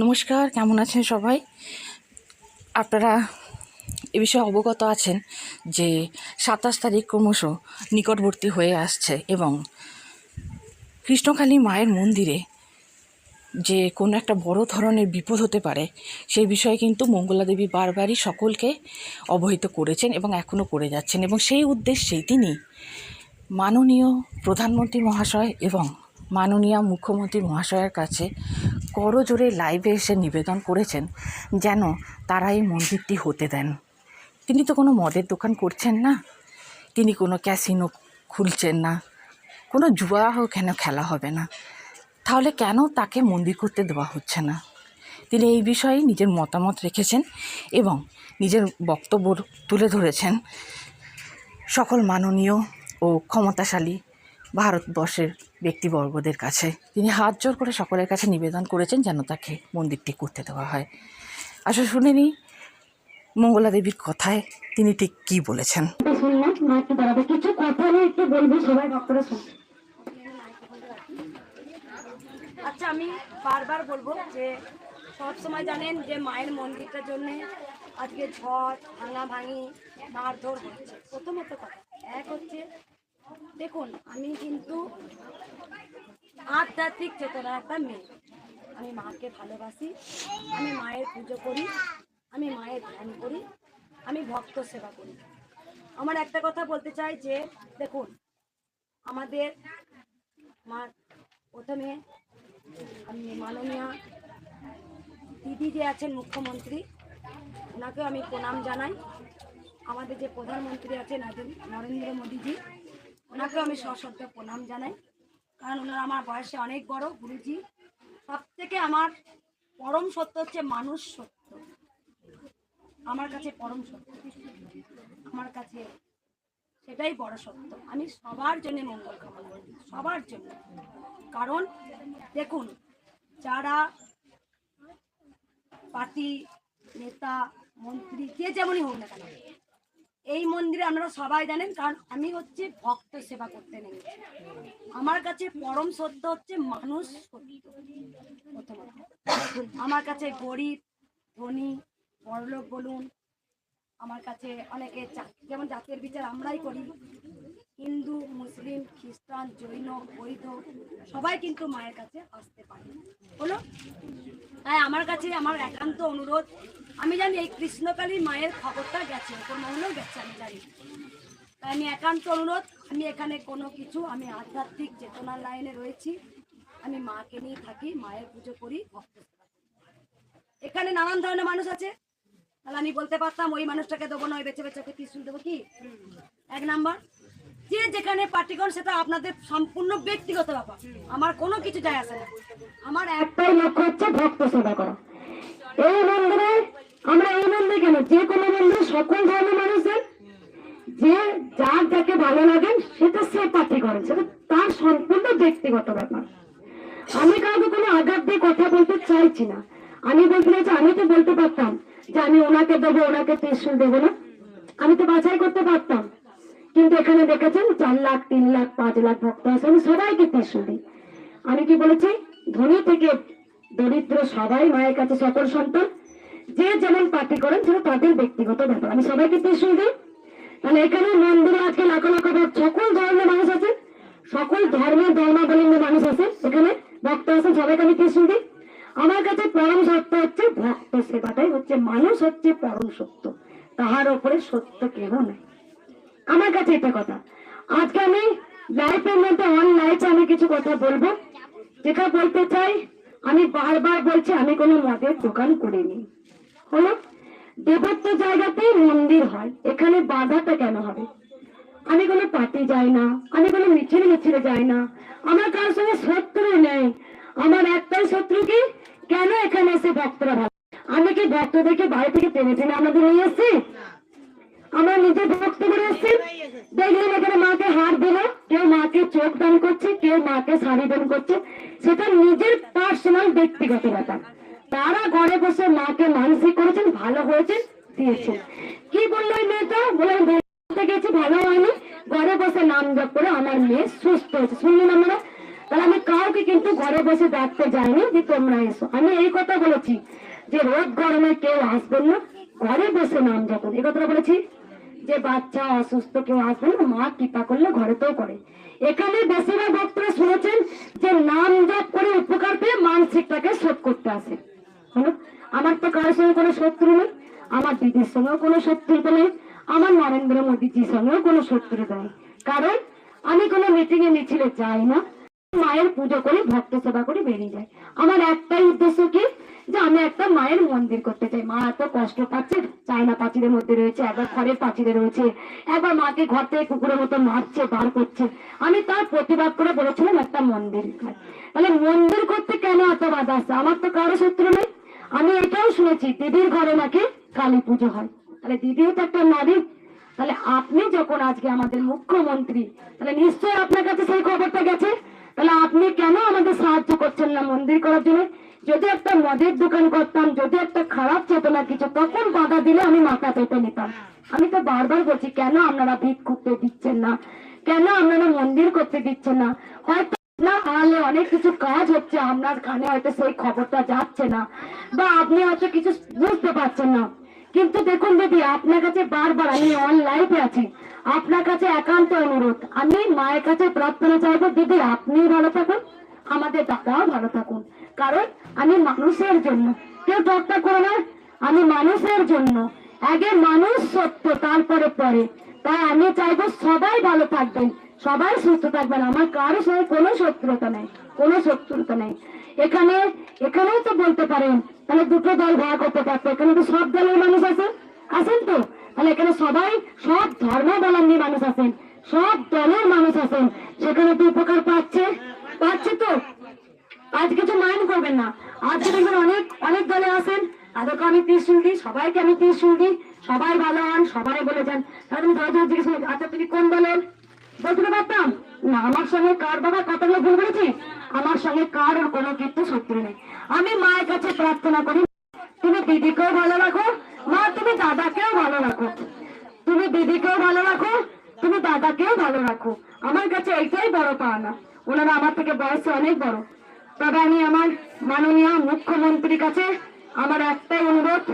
নমস্কার, কেমন আছেন সবাই? আপনারা এ বিষয়ে অবগত আছেন যে 27 তারিখ ক্রমশ নিকটবর্তী হয়ে আসছে এবং কৃষ্ণকালী মায়ের মন্দিরে যে কোনো একটা বড় ধরনের বিপদ হতে পারে সেই বিষয়ে কিন্তু মঙ্গলা দেবী বারবারই সকলকে অবহিত করেছেন এবং এখনও করে যাচ্ছেন, এবং সেই উদ্দেশ্যেই তিনি মাননীয় প্রধানমন্ত্রী মহাশয় এবং মাননীয় মুখ্যমন্ত্রী মহাশয়ের কাছে করজোড়ে লাইভে এসে নিবেদন করেছেন যেন তারা এই মন্দিরটি হতে দেন। তিনি তো কোনো মদের দোকান করছেন না, তিনি কোনো ক্যাসিনো খুলছেন না, কোনো জুয়াও কেন খেলা হবে না, তাহলে কেন তাকে মন্দির করতে দেওয়া হচ্ছে না? তিনি এই বিষয়ে নিজের মতামত রেখেছেন এবং নিজের বক্তব্য তুলে ধরেছেন সকল মাননীয় ও ক্ষমতাশালী ভারতবর্ষের ব্যক্তিবর্গদের কাছে। তিনি হাত জোর করে সকলের কাছে নিবেদন করেছেন যেন তাকে মন্দিরটি করতে দেওয়া হয়। আসলে শুনে নিই মঙ্গলা দেবীর কথায় তিনি ঠিক কী বলেছেন। আচ্ছা, আমি বারবার বলবো যে সব সময় জানেন যে মায়ের মন্দিরটার জন্য আজকে ঝড় ভাঙাভাঙি মারধর হচ্ছে। প্রথমত কথা এক হচ্ছে, দেখুন আমি কিন্তু আধ্যাত্মিক চেতনার একটা মেয়ে। আমি মাকে ভালোবাসি, আমি মায়ের পুজো করি, আমি মায়ের ধ্যান করি, আমি ভক্ত সেবা করি। আমার একটা কথা বলতে চাই যে দেখুন, আমাদের মার প্রথমে আমি মাননীয় দিদি যে আছেন মুখ্যমন্ত্রী, ওনাকেও আমি প্রণাম জানাই। আমাদের যে প্রধানমন্ত্রী আছেন নরেন্দ্র মোদীজি, ওনাকেও আমি সশ্রদ্ধ প্রণাম জানাই, কারণ ওনারা আমার বয়সে অনেক বড় গুরুজি। সব থেকে আমার পরম সত্য হচ্ছে মানুষ সত্য, আমার কাছে পরম সত্য, আমার কাছে সেটাই বড় সত্য। আমি সবার জন্য মঙ্গল কামনা করি, সবার জন্য। কারণ দেখুন, যারা পার্টি নেতা মন্ত্রী যে যেমনই হোক না কেন, এই মন্দিরে আপনারা সবাই জানেন, কারণ আমি হচ্ছে ভক্ত সেবা করতে নেই। আমার কাছে পরম সত্য হচ্ছে মানুষ সত্য। প্রথমত আমার কাছে গরিব ধনী বড়লোক বলুন, আমার কাছে অনেকে যেমন জাতের বিচার আমরাই করি, হিন্দু মুসলিম খ্রিস্টান জৈন বৈধ সবাই কিন্তু মায়ের কাছে আসতে পারে হলো। তাই আমার কাছে আমার একান্ত অনুরোধ, আমি জানি এই কৃষ্ণকালী মায়ের খবরটা গেছে, ওপর মহলেও গেছে আমি জানি, তাই আমি একান্ত অনুরোধ, আমি এখানে কোনো কিছু, আমি আধ্যাত্মিক চেতনার লাইনে রয়েছি, আমি মাকে নিয়ে থাকি, মায়ের পুজো করি, ভক্ত সেবা করি। এখানে নানান ধরনের মানুষ আছে, তাহলে আমি বলতে পারতাম ওই মানুষটাকে দেবো না, ওই বেছে বেছে ত্রিশূল দেবো কি? এক নাম্বার, যে যেখানে পার্টি করেন সেটা আপনাদের সম্পূর্ণ ব্যক্তিগত ব্যাপার, আমার কোনো কিছু যায় আসে না। আমার একটাই লক্ষ্য হচ্ছে ভক্ত সেবা করা। এই মন্দিরে আমরা এই মন্দিরে কেন, যে কোনো মন্দিরে সকল ধর্মের মানুষের যে যার যাকে ভালো লাগে সেটা সে পার্টি করেন, সেটা তার সম্পূর্ণ ব্যক্তিগত ব্যাপার। আমি কাউকে কোনো আঘাত দিয়ে কথা বলতে চাইছি না। আমি বলতে চাইছি, আমি তো বলতে পারতাম যে আমি ওনাকে দেবো, ওনাকে ত্রিশূল দেবো না, আমি তো বাছাই করতে পারতাম। কিন্তু এখানে দেখেছেন 4 লাখ 3 লাখ 5 লাখ ভক্ত আছে, আমি সবাইকে ত্রিশূল দিই। আমি কি বলেছি, ধনী থেকে দরিদ্র সবাই মায়ের কাছে সকল সন্তান, যে যেমন পার্টি করেন সেটা তাদের ব্যক্তিগত ব্যাপার, আমি সবাইকে ত্রিশূল দিই। তাহলে এখানে মন্দিরে আজকে লাখ লাখ সকল ধর্মের মানুষ আছে, সকল ধর্মের ধর্মাবলম্বী মানুষ আছে, এখানে ভক্ত আছে, সবাইকে আমি ত্রিশূল দিই। আমার কাছে পরম সত্য হচ্ছে ভক্ত সেবাটাই হচ্ছে, মানুষ হচ্ছে পরম সত্য, তাহার উপরে সত্য কেহ নাই। আমার কাছে এটা কথা। আজকে আমি লাইফের মধ্যে অন লাইফে আমি কিছু কথা বলবো, যেটা বলতে চাই, আমি বারবার বলছি আমি কোনো মদের দোকান করিনি। হলো দেবত্ব জায়গাতেই মন্দির হয়, এখানে বাধাটা কেন হবে? আমি কোনো পার্টি যাই না, আমি কোনো মিছিলে যাই না, আমার কারোর সঙ্গে শত্রু নেই। আমার একটাই শত্রু কি, কেন এখানে এসে ভক্তরা ভালো? আমি কি ভক্তদেরকে বাড়ি থেকে টেনে টেনে আমাদের নিয়ে এসছি? আমরা নিজে ভক্ত করে এসছি। দেখলেন এখানে মাকে হার দিল, কেউ মাকে চোখ দান করছে, কেউ মাকে শাড়ি দান করছে, সেটা নিজের পার্সোনাল ব্যক্তিগত ব্যাপার। তারা ঘরে বসে মাকে মানসিক করেছেন, ভালো হয়েছে দিয়েছেন। কি বললো ওই মেয়েটা, বলে গেছি ভালো হয়নি, ঘরে বসে নাম জপ করে আমার মেয়ে সুস্থ হয়েছে। শুনলেন আমরা, তাহলে আমি কাউকে কিন্তু ঘরে বসে ডাকতে যাইনি যে তোমরা এসো। আমি এই কথা বলেছি যে রোদ গরমে কেউ আসবেন না, ঘরে বসে নাম যখন, এই কথাটা বলেছি যে বাচ্চা অসুস্থ কেউ আসবে না, মা কৃপা করলে ঘরেতেও করে। এখানে বেশিরভাগ ভক্তরা শুনেছেন যে নাম জপ করে উপকার পেয়ে মানসিকটাকে শোধ করতে আসে। হলো, আমার তো কারোর সঙ্গে কোনো শত্রু নেই, আমার দিদির সঙ্গেও কোনো শত্রুতা নেই, আমার নরেন্দ্র মোদীজির সঙ্গেও কোনো শত্রুতা নেই, কারণ আমি কোনো মিটিং এ মিছিলে যাই না, মায়ের পুজো করে ভক্ত সেবা করে বেরিয়ে যায়। আমার একটাই উদ্দেশ্য কি, যে আমি একটা মায়ের মন্দির করতে চাই। মা এত কষ্ট পাচ্ছে, চায়না পাঁচিলের মধ্যে রয়েছে, একবার ঘরের পাঁচিলে রয়েছে, একবার মাকে ঘর থেকে কুকুরের মতো মারছে, বার করছে। আমি তার প্রতিবাদ করে বলেছিলাম একটা মন্দির। তাহলে মন্দির করতে কেন এত বাধা আসছে? আমার তো কারো শত্রু নেই। আমি এটাও শুনেছি দিদির ঘরে নাকি কালী পুজো হয়, তাহলে দিদিও তো একটা নারী। তাহলে আপনি যখন আজকে আমাদের মুখ্যমন্ত্রী, তাহলে নিশ্চয়ই আপনার কাছে সেই খবরটা গেছে, তাহলে আপনি কেন আমাদের সাহায্য করছেন না মন্দির করার জন্য? যদি একটা মদের দোকান করতাম, যদি একটা খারাপ চেতনা কিছু, তখন বাধা দিলে আমি মাথা পেতে নিতাম। আমি তো বারবার বলছি কেন আপনারা ভিক্ষুকতে দিচ্ছেন না, কেন আপনারা মন্দির করতে দিচ্ছেন না? হয়তো না আলে অনেক কিছু কাজ হচ্ছে, আপনার কানে হয়তো সেই খবরটা যাচ্ছে না, বা আপনি হয়তো কিছু বুঝতে পারছেন না। কিন্তু দেখুন দিদি, আপনার কাছে বারবার আমি অনলাইনে আছি, আপনার কাছে একান্ত অনুরোধ, আমি মায়ের কাছে প্রার্থনা চাইবো, দিদি আপনি ভালো থাকুন, আমাদের দাদাও ভালো থাকুন। কারণ আমি মানুষের জন্য, কেউ ঠাট্টা করে না, আমি মানুষের জন্য, আগে মানুষ সত্য তারপরে পরে। তাই আমি চাইবো সবাই ভালো থাকবেন, সবাই সুস্থ থাকবেন, আমার কারোর সঙ্গে কোনো শত্রুতা নেই, কোনো শত্রুতা নেই। এখানেও তো বলতে পারেন তাহলে দুটো দল ভাগ হতে পারতো, এখানে তো সব দলের মানুষ আছেন তো, তাহলে এখানে সবাই সব ধর্মাবলম্বী মানুষ আছেন, সব দলের মানুষ আছেন, সেখানে তো উপকার পাচ্ছে তো। আজ কিছু মাইন্ড করবেন না, আজকে দেখবেন অনেক অনেক দলে আছেন, তাদেরকে আমি ত্রিশূল দিই, সবাইকে আমি ত্রিশূল দিই, সবাই ভালো হন, সবাই বলে যান। তাহলে তুমি ধরে ধরে জিজ্ঞেস করো, আচ্ছা তুমি কোন দলের? বলতে পারতাম না, আমার সঙ্গে কার বাবা কথাগুলো ভুল বলেছি, আমার সঙ্গে কার কোনো কিন্তু শত্রু নেই। আমি মায়ের কাছে প্রার্থনা করি, তুমি দিদিকেও ভালো রাখো, মা তুমি দাদাকেও ভালো রাখো, তুমি দিদিকেও ভালো রাখো, তুমি দাদাকেও ভালো রাখো। আমার কাছে এইটাই বড় পাওনা, ওনারা আমার থেকে বয়সে অনেক বড়। তবে আমি আমার মাননীয় মুখ্যমন্ত্রীর কাছে আমার একটাই অনুরোধ,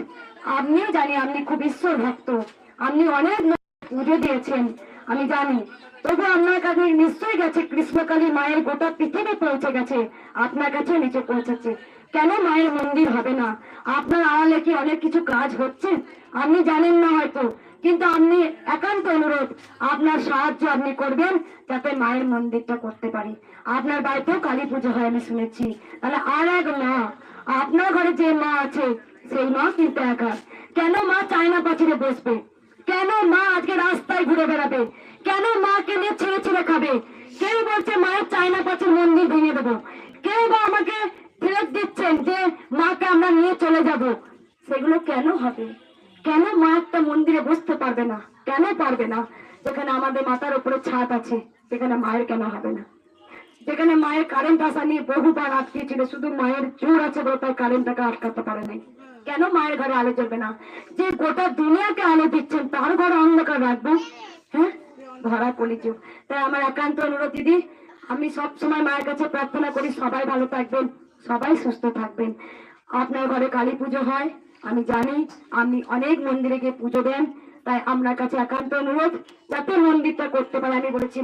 আপনিও জানি আপনি খুব ঈশ্বর ভক্ত, আপনি অনেক পুজো দিয়েছেন আমি জানি, তবু আপনার কাছে নিশ্চয়ই গেছে, কৃষ্ণকালী মায়ের গোটা পৃথিবী পৌঁছে গেছে, আপনার কাছে নিচে পৌঁছেছে। কেন মায়ের মন্দির হবে না? আপনার আড়ালে কি অনেক কিছু কাজ হচ্ছে, আপনি জানেন না হয়তো, কিন্তু আপনি একান্ত অনুরোধ, আপনার সাহায্য আপনি করবেন যাতে মায়ের মন্দিরটা করতে পারি। আপনার বাড়িতেও কালী পুজো হয় আমি শুনেছি, তাহলে আর এক মা, আপনার ঘরে যে মা আছে সেই মা কিন্তু একা। কেন মা চায়না পাঁচিলে বসবে? কেন মা আজকে রাস্তায় ঘুরে বেড়াবে? কেন মাকে নিয়ে ছেড়ে ছেড়ে খাবে? কেউ বলছে মায়ের চায়না পাঁচিল মন্দির ভেঙে দেবো, কেউ বা আমাকে ফেরত দিচ্ছেন যে মাকে আমরা নিয়ে চলে যাব। সেগুলো কেন হবে? কেন মা একটা মন্দিরে বসতে পারবে না? কেন পারবে না? যেখানে আমাদের মাথার উপরে ছাদ আছে সেখানে মায়ের কেন হবে না? যেখানে মায়ের কারেন্ট আসা নিয়ে বহুবার আটকেছিল, শুধু মায়ের জোর আছে বলে তাই কারেন্টটাকে আটকাতে পারে নাই। কেন মায়ের ঘরে আলো জ্বলবে না? যে গোটা দুনিয়াকে আলো দিচ্ছেন তার ঘরে অন্ধকার রাখবো? হ্যাঁ, ধরা কলিযুগ। তাই আমার একান্ত অনুরোধ দিদি, আমি সব সময় মায়ের কাছে প্রার্থনা করি সবাই ভালো থাকবেন, সবাই সুস্থ থাকবেন। আপনার ঘরে কালী পুজো হয় আমি জানি, আপনি অনেক মন্দিরে গিয়ে পুজো দেন, তাই আপনার কাছে একান্ত অনুরোধ যাতে মন্দিরটা করতে পারে। আমি বলেছি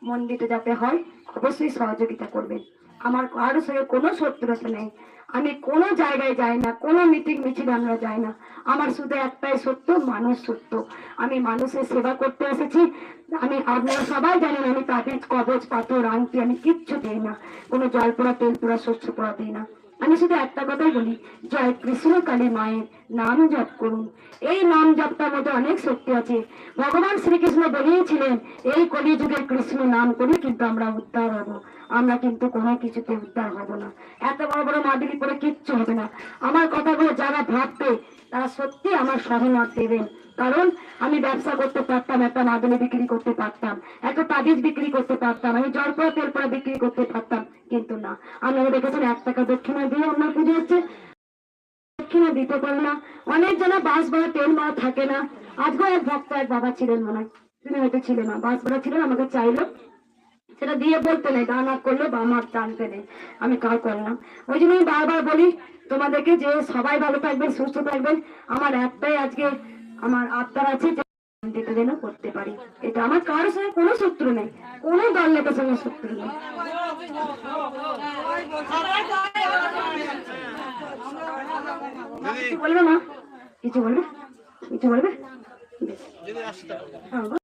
মন্দিরটা যাতে হয় অবশ্যই সহযোগিতা করবেন। আমার কারোর সঙ্গে কোনো শত্রুতা নেই, আমি কোনো জায়গায় যাই না, কোনো মিটিং মিছিল আমরা যাই না। আমার শুধু একটাই সত্য, মানুষ সত্য, আমি মানুষের সেবা করতে এসেছি। আমি আপনারা সবাই জানেন আমি তাবিজ কবচ পাথর আংটি আমি কিচ্ছু দিই না, কোনো জল পোড়া তেল পোড়া শস্য পোড়া দিই না। আমি শুধু একটা কথাই বলি, জয় কৃষ্ণকালী মায়ের নাম জপ করুন। এই নাম জপটার মধ্যে অনেক শক্তি আছে। ভগবান শ্রীকৃষ্ণ বলিয়েছিলেন এই কলিযুগের কৃষ্ণ নাম করে কিন্তু আমরা উদ্ধার হব, আমরা কিন্তু কোনো কিছুতে উদ্ধার হব না। এত বড় বড় মাদুলি করে কিচ্ছু হবে না। আমার কথাগুলো যারা ভাববে তারা সত্যি আমার সহমত দেবেন, কারণ আমি ব্যবসা করতে পারতাম, একটা মাদুলি বিক্রি করতে পারতাম, একটা তাবিজ বিক্রি করতে পারতাম, আমি জলপড়া তেলপড়া বিক্রি করতে পারতাম, কিন্তু না। আপনারা দেখেছেন 1 টাকা দক্ষিণা দিয়ে আপনার পুজো হচ্ছে, দক্ষিণা দিতে পারে না। অনেক জনা বাস ভাড়া তেল ভাড়া থাকে না। আজকেও এক ভক্ত এক বাবা ছিলেন, মনে হয় তুমি হয়তো ছিলে না, বাস ভাড়া ছিলেন, আমাকে চাইলো সেটা দিয়ে বলতে নেই, দান না করলেও বা আমার জানতে নেই আমি কার করলাম। ওই জন্য আমি বারবার বলি তোমাদেরকে যে সবাই ভালো থাকবেন, সুস্থ থাকবেন। আমার একটাই আজকে আমার আত্মার আছে যে দিতে যেন করতে পারি। এটা আমার কারোর সঙ্গে কোনো শত্রু নেই, কোনো দল নেতার সঙ্গে শত্রু নেই। কিছু বলবে মা? কিছু বলবে? কিছু বলবে? বেশ। হ্যাঁ।